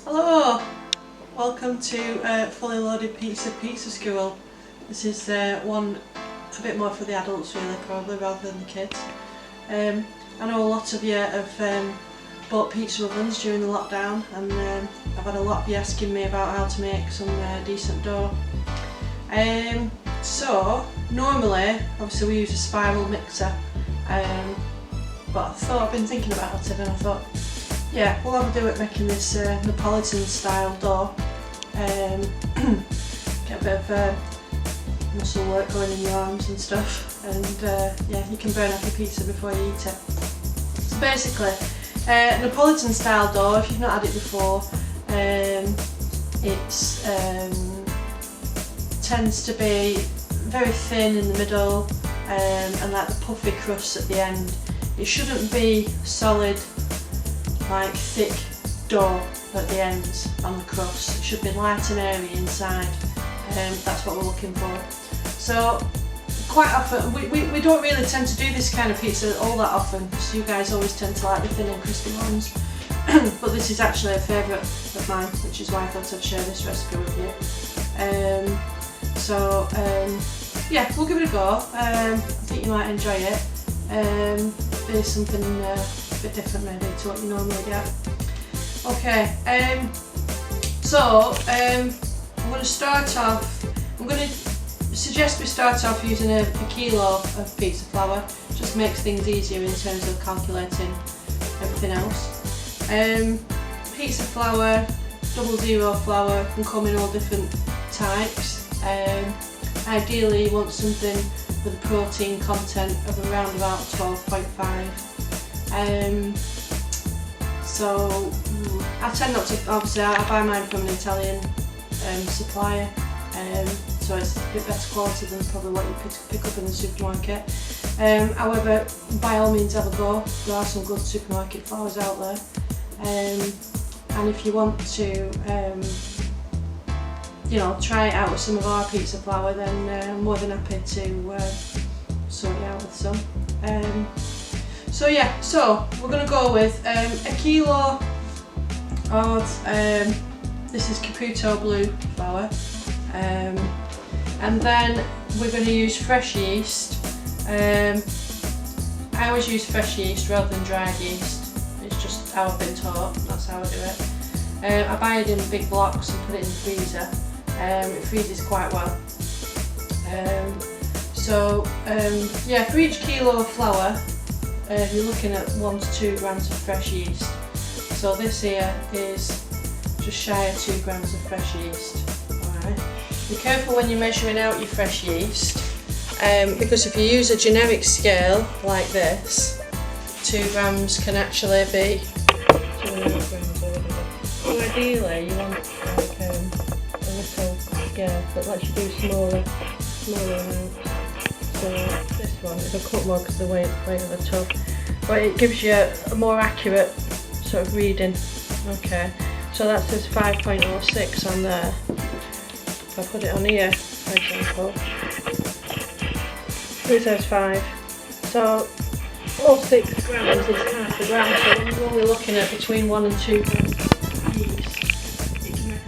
Hello, welcome to Fully Loaded Pizza School. This is one a bit more for the adults really, probably, rather than the kids. I know a lot of you have bought pizza ovens during the lockdown, and I've had a lot of you asking me about how to make some decent dough. So normally, obviously we use a spiral mixer, but I've been thinking about it and I thought, yeah, we'll have a do at making this Neapolitan style dough. Get a bit of muscle work going in your arms and stuff, and yeah, you can burn off your pizza before you eat it. So basically, Neapolitan style dough, if you've not had it before, it tends to be very thin in the middle and like the puffy crust at the end. It shouldn't be solid, like thick dough at the ends on the crust. It should be light and airy inside. That's what we're looking for. So quite often, we don't really tend to do this kind of pizza all that often, because you guys always tend to like the thin and crispy ones. But this is actually a favourite of mine, which is why I thought I'd share this recipe with you. Yeah, we'll give it a go. I think you might enjoy it. Be something a bit different maybe to what you normally get. Okay, I'm going to start off, I'm going to suggest we start off using a kilo of pizza flour. Just makes things easier in terms of calculating everything else. Pizza flour, 00 flour, can come in all different types. Ideally you want something with a protein content of around about 12.5. So I tend not to, obviously I buy mine from an Italian supplier, so it's a bit better quality than probably what you pick up in the supermarket. However, by all means have a go, there are some good supermarket flours out there, and if you want to you know, try it out with some of our pizza flour, then I'm more than happy to sort you out with some. So yeah, so we're going to go with a kilo of, this is Caputo blue flour, and then we're going to use fresh yeast. I always use fresh yeast rather than dried yeast. It's just how I've been taught, that's how I do it. I buy it in big blocks and put it in the freezer. It freezes quite well. Yeah, for each kilo of flour, you're looking at 1 to 2 grams of fresh yeast. So this here is just shy of 2 grams of fresh yeast. Alright. Be careful when you're measuring out your fresh yeast, because if you use a generic scale like this, 2 grams can actually be 2.5 grams or whatever. So ideally you want like a little scale that lets you do smaller amounts. So this one is a cut more because of the weight of the tub, but it gives you a more accurate sort of reading. Okay, so that says 5.06 on there. If I put it on here, for example, it says 5. So 6 grams is half a gram, so when you're only looking at between 1 and 2 grams of yeast, you can make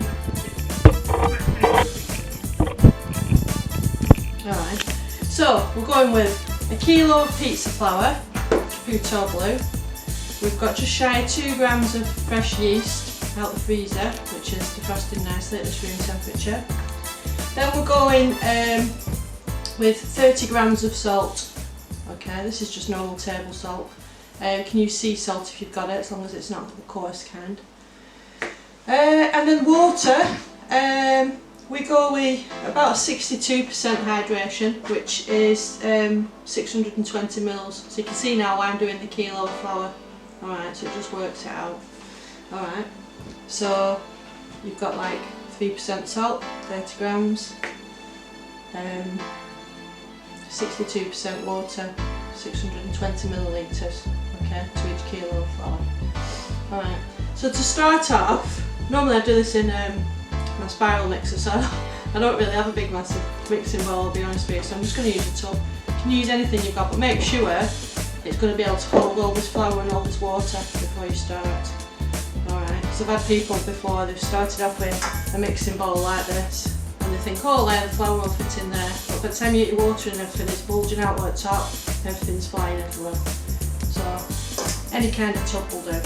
a Alright. So we're going with a kilo of pizza flour, Caputo blue. We've got just shy of 2 grams of fresh yeast out the freezer, which is defrosted nicely at this room temperature. Then we're going with 30 grams of salt. Okay, this is just normal table salt. You can use sea salt if you've got it, as long as it's not the coarse kind. And then water. We go with about 62% hydration, which is 620 mils. So you can see now why I'm doing the kilo of flour. Alright, so it just works it out. Alright, so you've got like 3% salt, 30 grams, 62% water, 620 millilitres, okay, to each kilo of flour. Alright, so to start off, normally I do this in my spiral mixer, so I don't really have a big massive mixing bowl, I'll be honest with you, so I'm just going to use a tub. You can use anything you've got, but make sure it's going to be able to hold all this flour and all this water before you start. Alright, Because I've had people before, they've started off with a mixing bowl like this and they think, oh there, the flour will fit in there. But by the time you get your water and everything, it's bulging out at the top, everything's flying everywhere. So any kind of tub will do.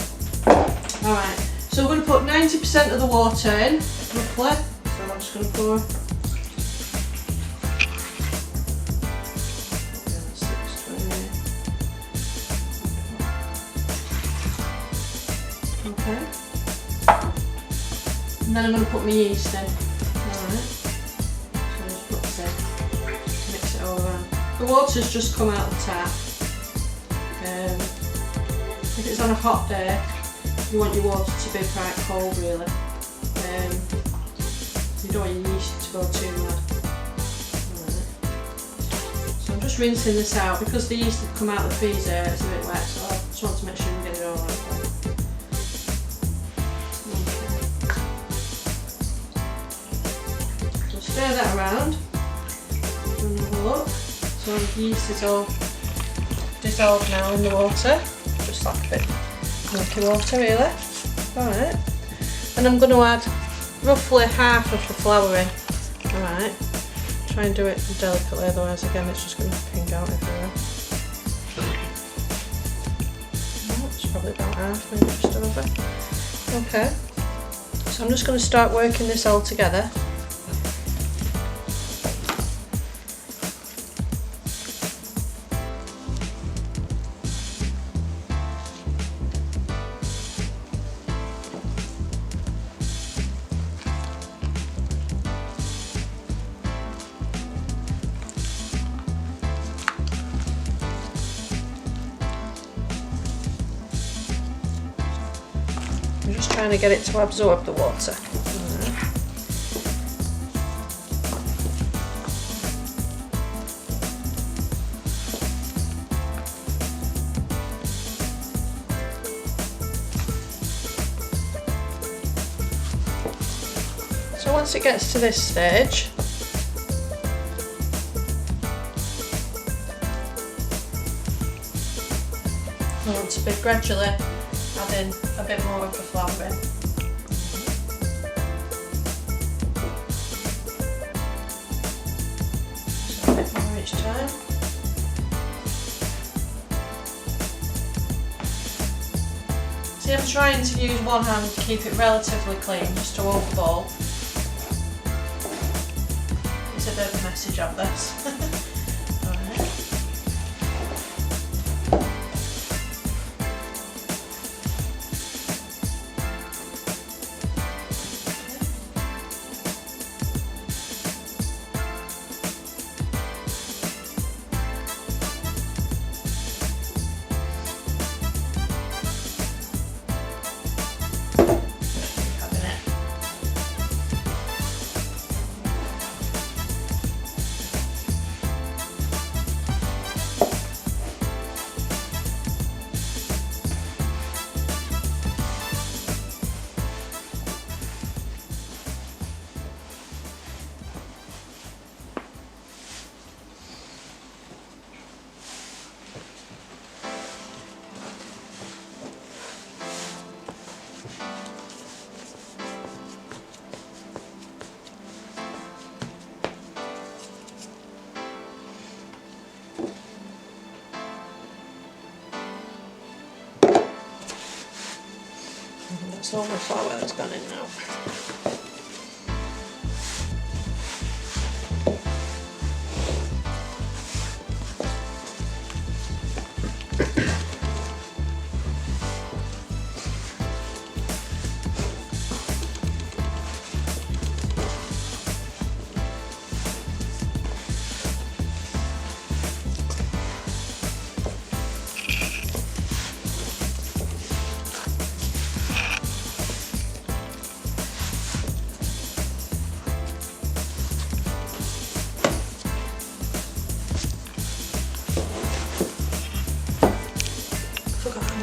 Alright, so we're going to put 90% of the water in, roughly. So I'm just going to pour. Okay. And then I'm going to put my yeast in. Alright. So just put this in. Mix it all around. The water's just come out of the tap. If it's on a hot day, you want your water to be quite cold really. You don't want your yeast to go too mad. Right. So I'm just rinsing this out because the yeast had come out of the freezer, it's a bit wet, so I just want to make sure you get it all out. Okay. So stir that around and have a look. So the yeast is all dissolved now in the water, just like a bit milky water really. Alright, and I'm going to add roughly half of the flour in. Alright, try and do it delicately, otherwise again it's just going to ping out everywhere. It's probably about half, maybe just over. Okay, so I'm just going to start working this all together. I'm just trying to get it to absorb the water. So once it gets to this stage, I want to be gradually adding a bit more of the flour in. So a bit more each time. See, I'm trying to use one hand to keep it relatively clean, just to hold the bowl. It's a bit of a messy job this. Alright. That's all my flour that's gone in now.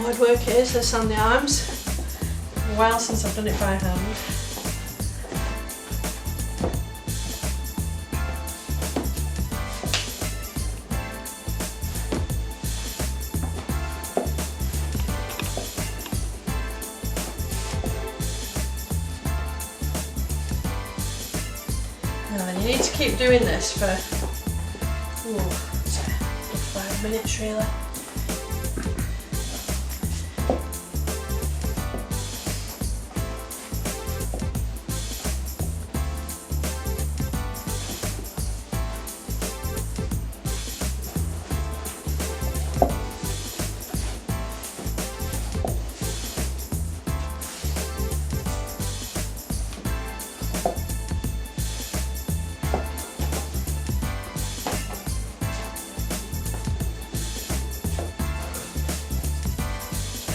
Hard work it is, this on the arms. A while since I've done it by hand. need to keep doing this for 5 minutes really.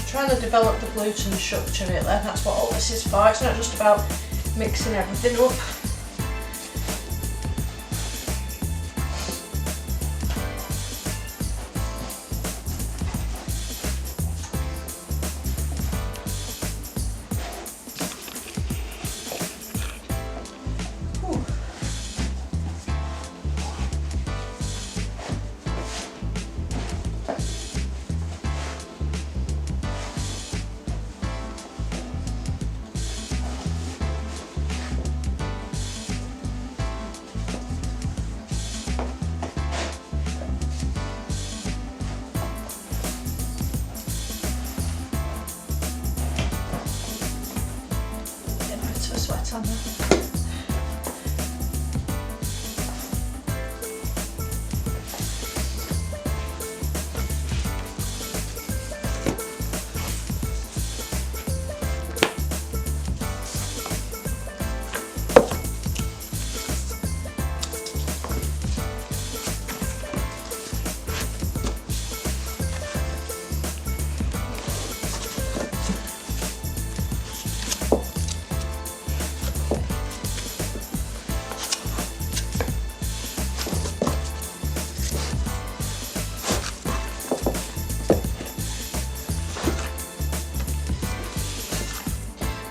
Trying to develop the gluten structure really, that's what all this is for. It's not just about mixing everything up. Sweat on there.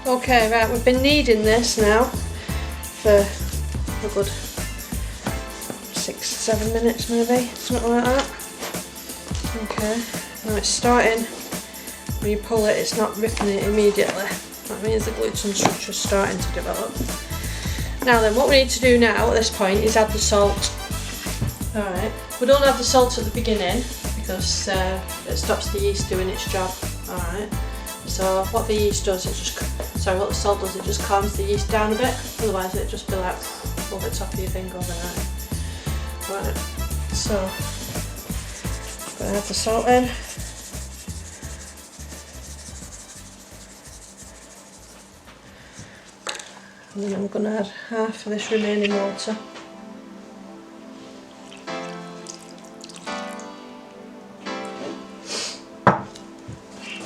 Okay, right, we've been kneading this now for a good 6-7 minutes maybe, something like that. Okay, now it's starting, when you pull it, it's not ripping it immediately. That means the gluten structure is starting to develop. Now then, what we need to do now at this point is add the salt. Alright, we don't add the salt at the beginning because it stops the yeast doing its job. Alright, so what the yeast does, what the salt does, it just calms the yeast down a bit, otherwise it'd just be like over the top of your finger overnight. Right, so I'm going to add the salt in. And then I'm going to add half of this remaining water.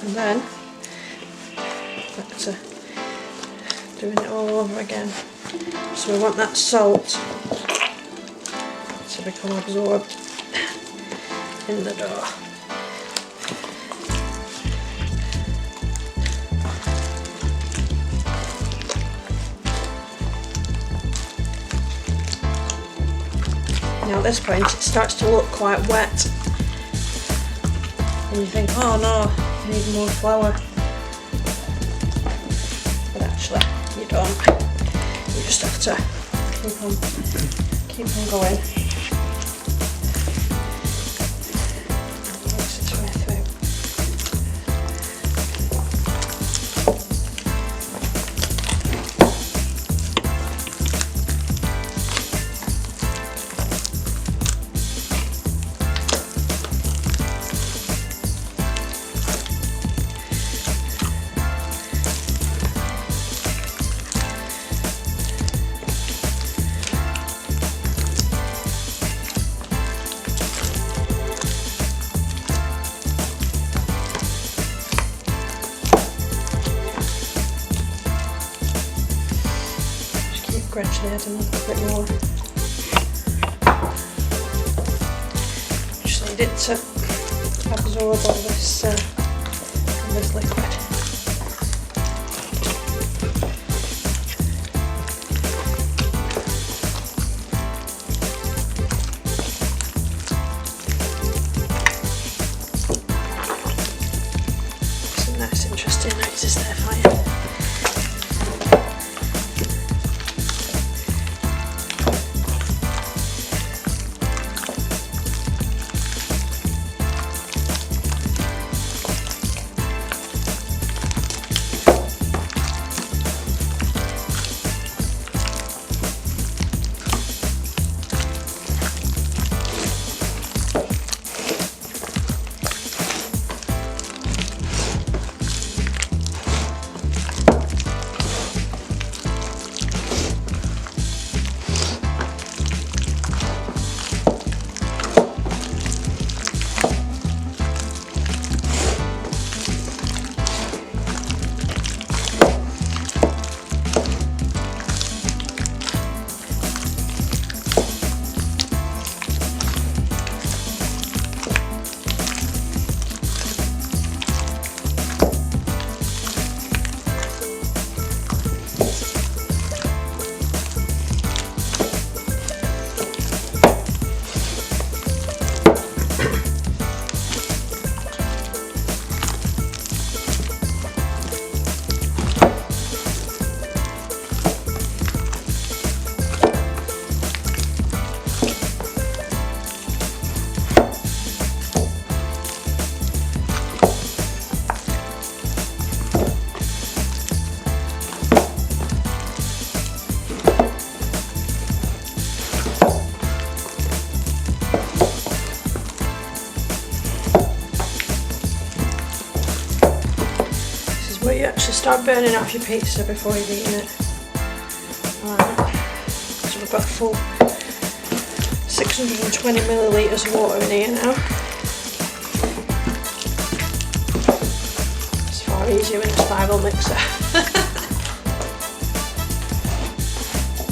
And then back to doing it all over again. So we want that salt to become absorbed in the dough. Now at this point it starts to look quite wet and you think, oh no, I need more flour. But actually you don't. You just have to keep on going. Mix its way through. Gradually add a little bit more. Just need it to absorb all this liquid. Some nice interesting noises there for you. where you actually start burning off your pizza before you've eaten it. Alright, so we've got a full 620 millilitres of water in here now. It's far easier in a spiral mixer.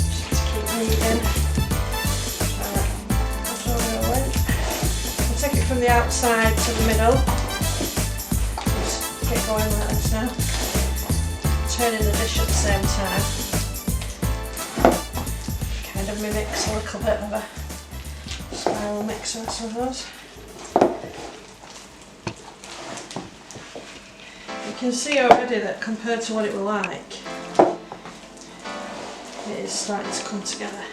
Just keep kneading. That's all we went. I'll take it from the outside to the middle. Just get going like this now. Turning the dish at the same time. Kind of mimics a little bit of a spiral mixer, I suppose. You can see already that compared to what it was like, it is starting to come together.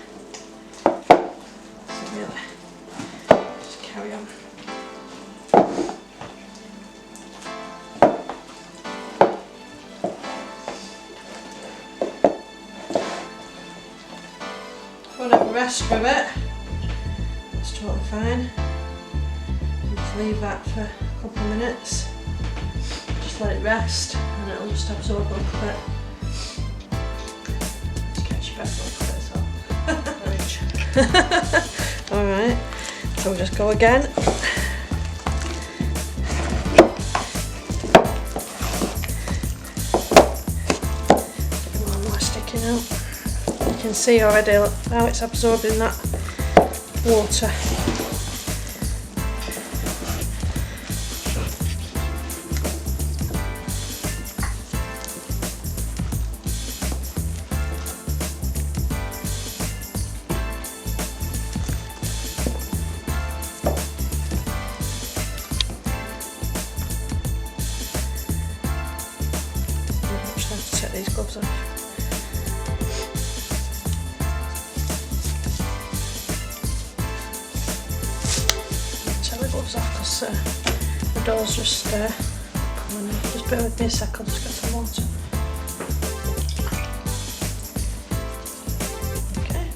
So really, just carry on. Put up the rest with it. It's totally fine. Just leave that for a couple of minutes. Just let it rest and it'll just absorb a little bit. Just catch your breath a little bit as well. Alright, so we'll just go again. One more sticking out. You can see already how it's absorbing that water. I'm just going to take these gloves off. Off because the door's just coming in. Just bear with me a sec, I'll just get some water. Okay.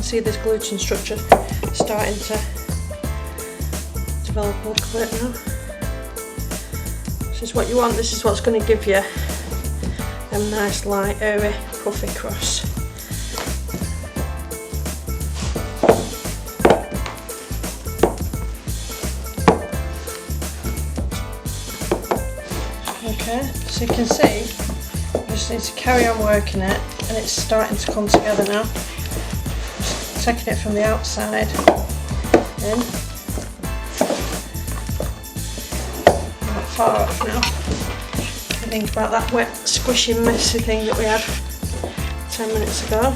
See this gluten structure starting to develop a little bit now. This is what you want, this is what's going to give you a nice light, airy, puffy crust. Okay, so you can see, I just need to carry on working it and it's starting to come together now. Taking it from the outside in. Not far off now. I think about that wet, squishy, messy thing that we had 10 minutes ago.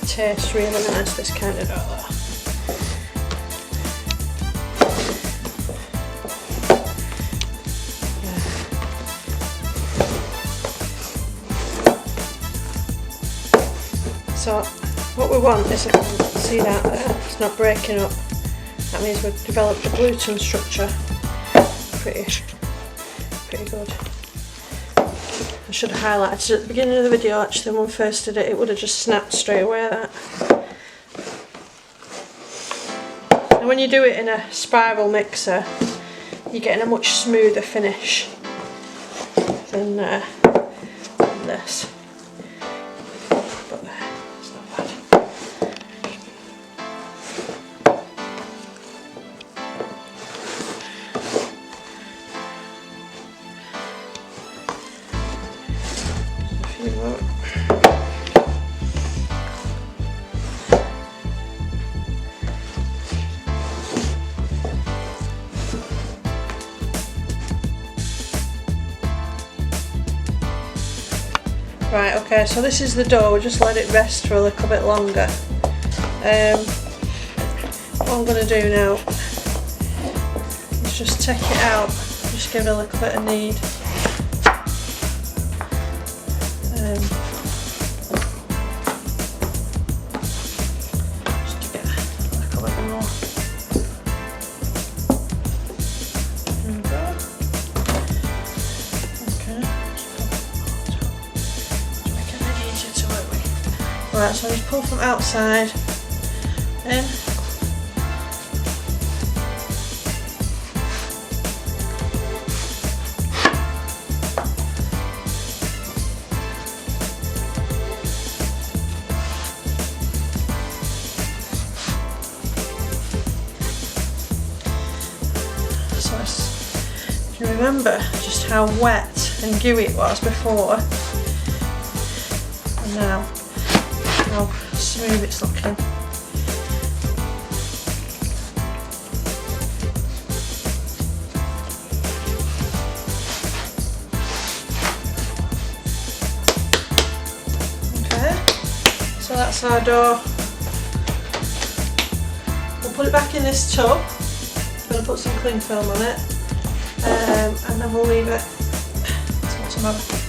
It tastes really nice, this kind of dough. So what we want is, see that there, it's not breaking up. That means we've developed a gluten structure pretty good. I should have highlighted it at the beginning of the video actually when we first did it. It would have just snapped straight away that. And when you do it in a spiral mixer, you're getting a much smoother finish than this. But it's not bad. A few more. Right, okay, so this is the dough, we'll just let it rest for a little bit longer. What I'm going to do now is just take it out, just give it a little bit of knead. Just to get a little bit more. There we go. Okay. Right, so I just pull from outside in. So if you remember just how wet and gooey it was before, and now how smooth it's looking. Okay, so that's our dough. We'll put it back in this tub. I'm going to put some cling film on it, and then we'll leave it till tomorrow.